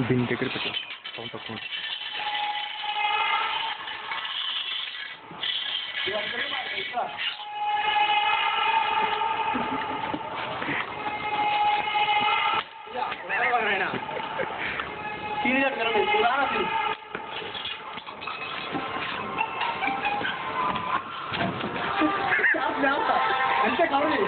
దీని దగ్గర పెట్టు సౌండ్ తక్కువ అంతే కావాలి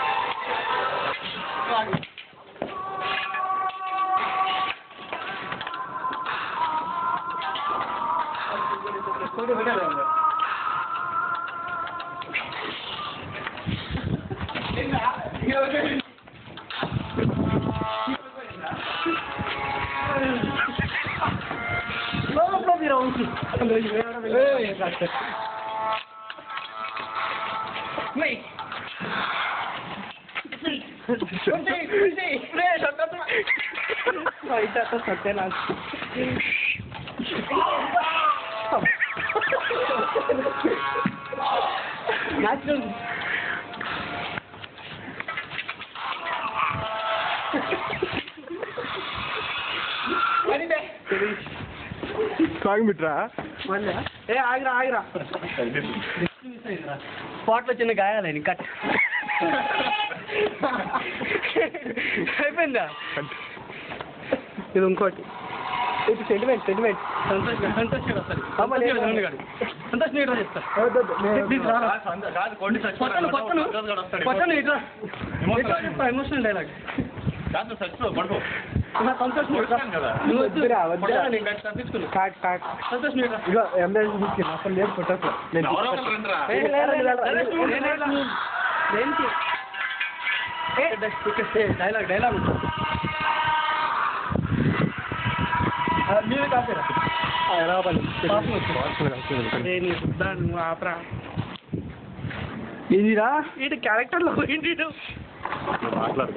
సాంగ్ బిట్రా ఏ ఆగిరా ఆగిరా స్పాట్లో చిన్న గాయాలని కట్ అయిపోయిందా ఇది ఇంకోటి ఇది సెంటిమెంట్ సెంటిమెంట్ సంతోష్ వస్తారు సంతోష్ నీట్రా చెప్తా ఎమోషనల్ డైలాగ్ సంతోష్ సంతోష్ అసలు లేదు ఫొటోస్ డైలాగ్ డైలాగ్ మీరు కాపీరా ఆపరా ఇదిరా ఇటు క్యారెక్టర్లో పోయింది మాట్లాడు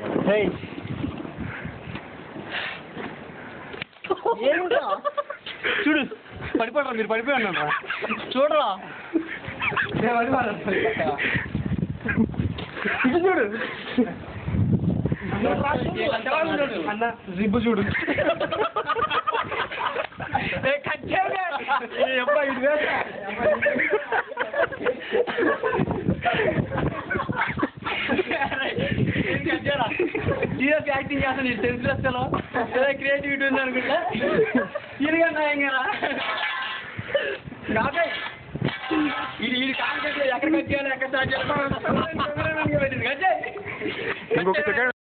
చూడు పడిపోడరా మీరు పడిపోయి ఉన్నారా చూడరా ఇది చూడు అన్న జిబ్బు చూడు ఎప్పుడో ఇది సీరియస్ యాక్టింగ్ చేస్తాను ఈ సెన్స్లెస్లో ఏదో క్రియేటివిటీ ఉంది అనుకుంటా సీరియస్గా న్యాయం కదా కాదే ఇది కాదు ఎక్కడ కట్ చేయాలి ఎక్కడ స్టార్ట్ చేయాలి ఇంకొక సెకండ్